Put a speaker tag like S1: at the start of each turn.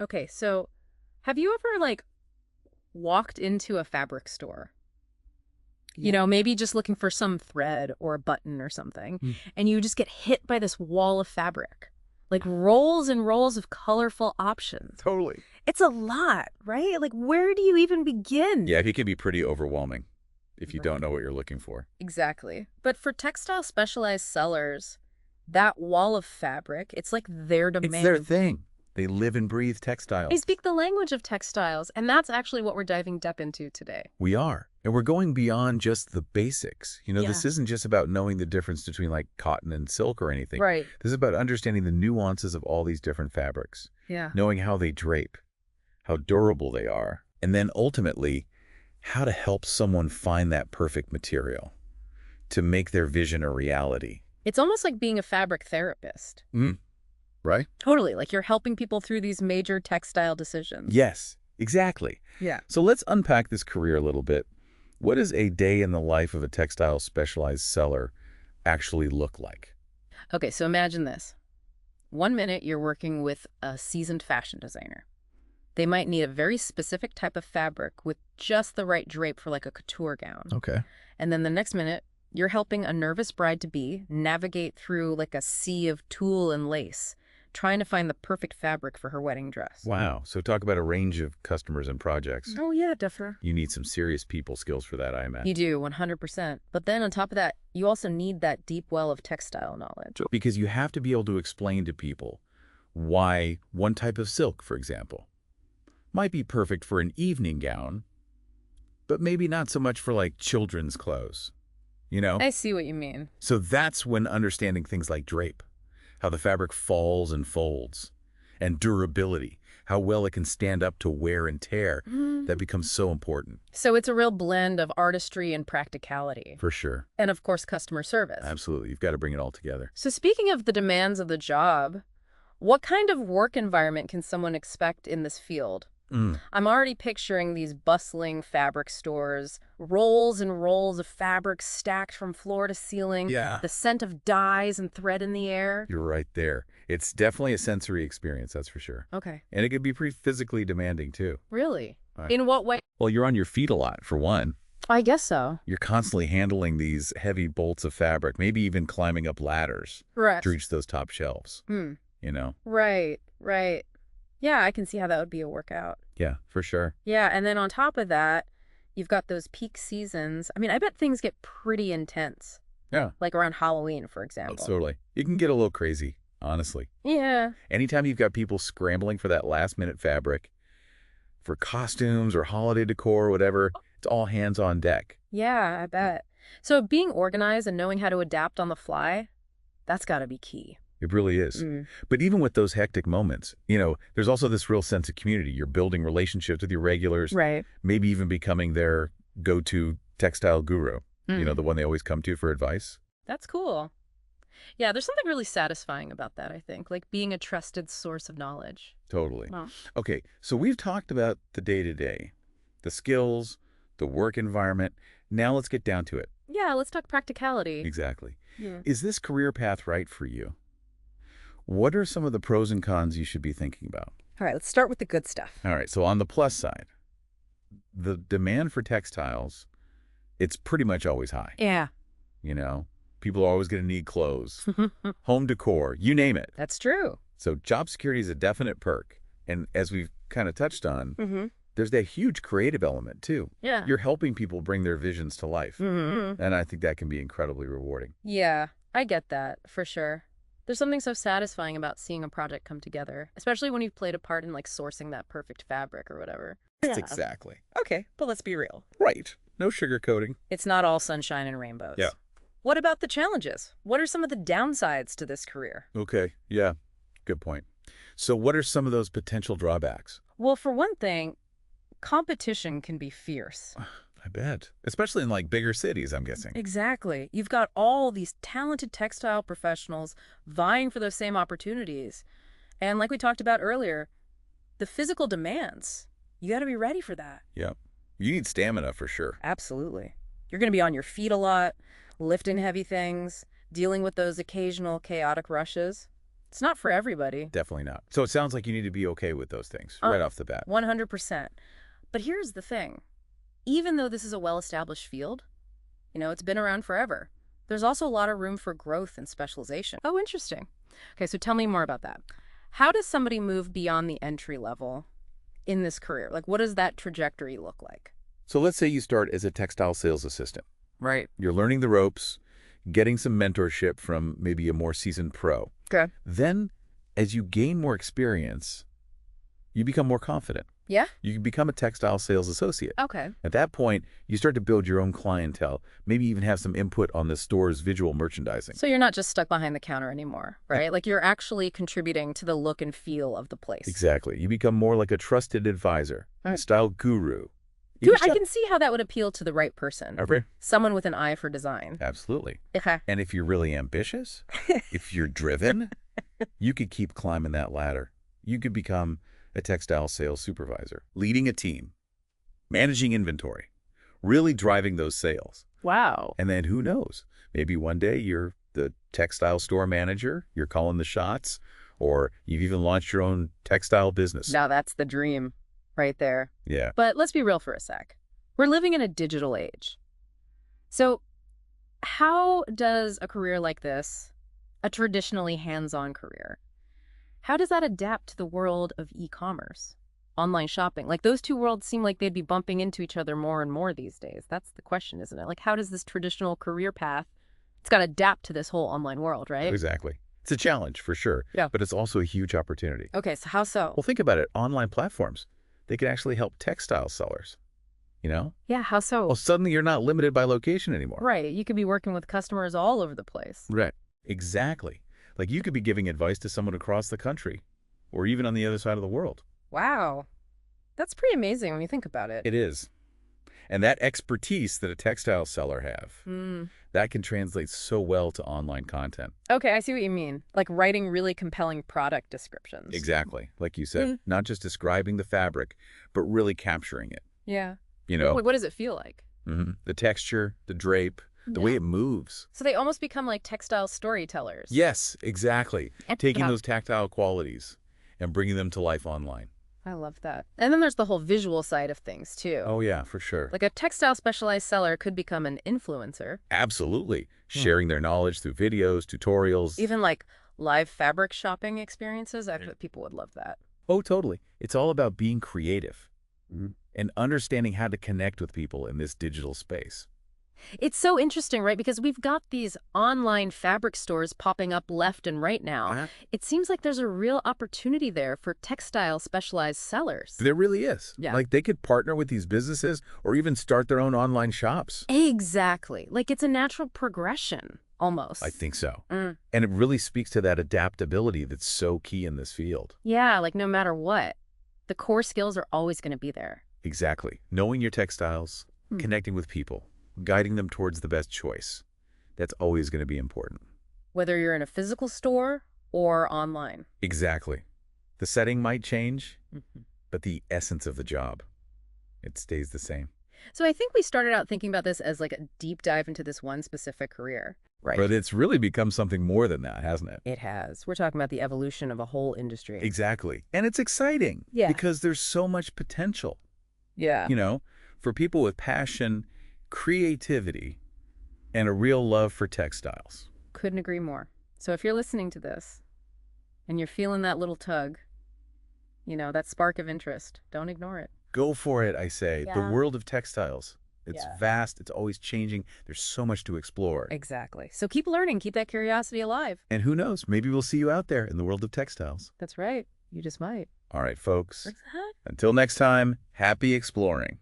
S1: Okay, so have you ever walked into a fabric store? You
S2: Yeah.
S1: know, maybe just looking for some thread or a button or something,
S2: Mm.
S1: and you just get hit by this wall of fabric. Like rolls and rolls of colorful options.
S2: Totally.
S1: It's a lot, right? Like, where do you even begin?
S2: Yeah, it can be pretty overwhelming if you don't
S1: Right.
S2: know what you're looking for.
S1: Exactly. But for textile specialized sellers, that wall of fabric, it's like their
S2: It's their
S1: domain.
S2: thing. They live and breathe
S1: They
S2: textiles.
S1: speak the language of textiles, and that's actually what we're diving deep into today.
S2: We are. And we're going beyond just the basics.
S1: Yeah.
S2: This isn't just about knowing the difference between like cotton and silk or anything.
S1: Right.
S2: This is about understanding the nuances of all these different fabrics,
S1: Yeah.
S2: knowing how they drape, how durable they are, and then ultimately, how to help someone find that perfect material to make their vision a reality.
S1: It's almost like being a fabric therapist.
S2: Mm, right?
S1: Totally. Like you're helping people through these major textile decisions.
S2: Yes, exactly.
S1: Yeah.
S2: So let's unpack this career a little bit. What does a day in the life of a textile specialized seller actually look like?
S1: Okay, so imagine this. 1 minute you're working with a seasoned fashion designer. They might need a very specific type of fabric with just the right drape for like a couture gown.
S2: Okay.
S1: And then the next minute, you're helping a nervous bride-to-be navigate through like a sea of tulle and lace, trying to find the perfect fabric for her wedding dress.
S2: Wow. So talk about a range of customers and projects.
S1: Oh, yeah, definitely.
S2: You need some serious people skills for that, I imagine.
S1: You do, 100%. But then on top of that, you also need that deep well of textile knowledge.
S2: Because you have to be able to explain to people why one type of silk, for example, might be perfect for an evening gown, but maybe not so much for like children's clothes, you know?
S1: I see what you mean.
S2: So that's when understanding things like drape, how the fabric falls and folds, and durability, how well it can stand up to wear and tear, that becomes so important.
S1: So it's a real blend of artistry and practicality.
S2: For sure.
S1: And of course, customer service.
S2: Absolutely. You've got to bring it all together.
S1: So speaking of the demands of the job, what kind of work environment can someone expect in this field?
S2: Mm.
S1: I'm already picturing these bustling fabric stores, rolls and rolls of fabric stacked from floor to ceiling,
S2: Yeah.
S1: the scent of dyes and thread in the air.
S2: You're right there. It's definitely a sensory experience, that's for sure.
S1: Okay.
S2: And it can be pretty physically demanding, too.
S1: Really?
S2: Right.
S1: In what way?
S2: Well, you're on your feet a lot, for one.
S1: I guess so.
S2: You're constantly handling these heavy bolts of fabric, maybe even climbing up ladders
S1: Right.
S2: to reach those top shelves, you know?
S1: Right, right. Yeah, I can see how that would be a workout.
S2: Yeah, for sure.
S1: Yeah, and then on top of that, you've got those peak seasons. I mean, I bet things get pretty intense,
S2: Yeah,
S1: like around Halloween, for example.
S2: totally. You can get a little crazy, honestly.
S1: Yeah.
S2: Anytime you've got people scrambling for that last-minute fabric, for costumes or holiday decor or whatever, it's all hands on deck.
S1: Yeah, I bet. So being organized and knowing how to adapt on the fly, that's got to be key.
S2: It really is.
S1: Mm.
S2: But even with those hectic moments, there's also this real sense of community. You're building relationships with your regulars,
S1: Right.
S2: maybe even becoming their go-to textile guru, the one they always come to for advice.
S1: That's cool. Yeah, there's something really satisfying about that, I think, like being a trusted source of knowledge.
S2: Totally.
S1: Wow.
S2: Okay, so we've talked about the day-to-day, the skills, the work environment. Now let's get down to it.
S1: Yeah, let's talk practicality.
S2: Exactly.
S1: Yeah.
S2: Is this career path right for you? What are some of the pros and cons you should be thinking about?
S1: All right, let's start with the good stuff.
S2: All right, so on the plus side, the demand for textiles, it's pretty much always high.
S1: Yeah.
S2: People are always going to need clothes, home decor, you name it.
S1: That's true.
S2: So job security is a definite perk. And as we've kind of touched on,
S1: Mm-hmm.
S2: there's that huge creative element too.
S1: Yeah.
S2: You're helping people bring their visions to life.
S1: Mm-hmm.
S2: And I think that can be incredibly rewarding.
S1: Yeah, I get that, for sure. There's something so satisfying about seeing a project come together, especially when you've played a part in sourcing that perfect fabric or whatever.
S2: That's exactly.
S1: Okay, but let's be real.
S2: Right. No sugarcoating.
S1: It's not all sunshine and rainbows.
S2: Yeah.
S1: What about the challenges? What are some of the downsides to this career?
S2: Okay. Yeah. Good point. So what are some of those potential drawbacks?
S1: Well, for one thing, competition can be fierce.
S2: I bet. Especially in bigger cities, I'm guessing.
S1: Exactly. You've got all these talented textile professionals vying for those same opportunities. And like we talked about earlier, the physical demands, you got to be ready for that.
S2: Yeah. You need stamina for sure.
S1: Absolutely. You're going to be on your feet a lot, lifting heavy things, dealing with those occasional chaotic rushes. It's not for everybody.
S2: Definitely not. So it sounds like you need to be okay with those things right off the bat.
S1: 100%. But here's the thing. Even though this is a well-established field, it's been around forever, there's also a lot of room for growth and specialization. Oh, interesting. Okay, so tell me more about that. How does somebody move beyond the entry level in this career? Like, what does that trajectory look like?
S2: So let's say you start as a textile sales assistant.
S1: Right.
S2: You're learning the ropes, getting some mentorship from maybe a more seasoned pro.
S1: Okay.
S2: Then, as you gain more experience, you become more confident.
S1: Yeah?
S2: You become a textile sales associate.
S1: Okay.
S2: At that point, you start to build your own clientele, maybe even have some input on the store's visual merchandising.
S1: So you're not just stuck behind the counter anymore, right? Like you're actually contributing to the look and feel of the place.
S2: Exactly. You become more like a trusted advisor, a style guru.
S1: Dude, I can see how that would appeal to the right person.
S2: Okay.
S1: Someone with an eye for design.
S2: Absolutely.
S1: Okay.
S2: And if you're really ambitious, if you're driven, you could keep climbing that ladder. You could become a textile sales supervisor, leading a team, managing inventory, really driving those sales.
S1: Wow.
S2: And then who knows? Maybe one day you're the textile store manager, you're calling the shots, or you've even launched your own textile business.
S1: Now that's the dream right there.
S2: Yeah.
S1: But let's be real for a sec. We're living in a digital age. So how does a career like this, a traditionally hands-on career, how does that adapt to the world of e-commerce, online shopping? Like those two worlds seem like they'd be bumping into each other more and more these days. That's the question, isn't it? Like how does this traditional career path, it's got to adapt to this whole online world, right?
S2: Exactly. It's a challenge for sure.
S1: Yeah.
S2: But it's also a huge opportunity.
S1: Okay, so how so?
S2: Well, think about it. Online platforms, they can actually help textile sellers,
S1: Yeah, how so?
S2: Well, suddenly you're not limited by location anymore.
S1: Right, you could be working with customers all over the place.
S2: Right. Exactly. Like you could be giving advice to someone across the country or even on the other side of the world.
S1: Wow. That's pretty amazing when you think about it.
S2: It is. And that expertise that a textile seller have, that can translate so well to online content.
S1: Okay, I see what you mean. Like writing really compelling product descriptions.
S2: Exactly. Like you said, not just describing the fabric, but really capturing it.
S1: Yeah.
S2: What
S1: does it feel like?
S2: The texture, the drape, the way it moves.
S1: So they almost become like textile storytellers.
S2: Yes, exactly. Taking
S1: Yeah.
S2: those tactile qualities and bringing them to life online.
S1: I love that. And then there's the whole visual side of things, too.
S2: Oh, yeah, for sure.
S1: Like a textile specialized seller could become an influencer.
S2: Absolutely. Sharing their knowledge through videos, tutorials.
S1: Even like live fabric shopping experiences. I bet people would love that.
S2: Oh, totally. It's all about being creative and understanding how to connect with people in this digital space.
S1: It's so interesting, right? Because we've got these online fabric stores popping up left and right now. It seems like there's a real opportunity there for textile specialized sellers.
S2: There really is.
S1: Yeah.
S2: Like they could partner with these businesses or even start their own online shops.
S1: Exactly. Like it's a natural progression, almost.
S2: I think so. And it really speaks to that adaptability that's so key in this field.
S1: Yeah, like no matter what, the core skills are always going to be there.
S2: Exactly. Knowing your textiles, connecting with people, guiding them towards the best choice. That's always going to be important.
S1: Whether you're in a physical store or online.
S2: Exactly. The setting might change, but the essence of the job, it stays the same.
S1: So I think we started out thinking about this as like a deep dive into this one specific career. Right.
S2: But it's really become something more than that, hasn't it?
S1: It has. We're talking about the evolution of a whole industry.
S2: Exactly. And it's exciting.
S1: Yeah.
S2: Because there's so much potential.
S1: Yeah.
S2: For people with passion, creativity, and a real love for textiles.
S1: Couldn't agree more. So if you're listening to this and you're feeling that little tug, that spark of interest, don't ignore it.
S2: Go for it, I say.
S1: Yeah.
S2: The world of textiles. It's
S1: Yeah.
S2: vast. It's always changing. There's so much to explore.
S1: Exactly. So keep learning. Keep that curiosity alive.
S2: And who knows? Maybe we'll see you out there in the world of textiles.
S1: That's right. You just might.
S2: All right, folks.
S1: What's that?
S2: Until next time, happy exploring.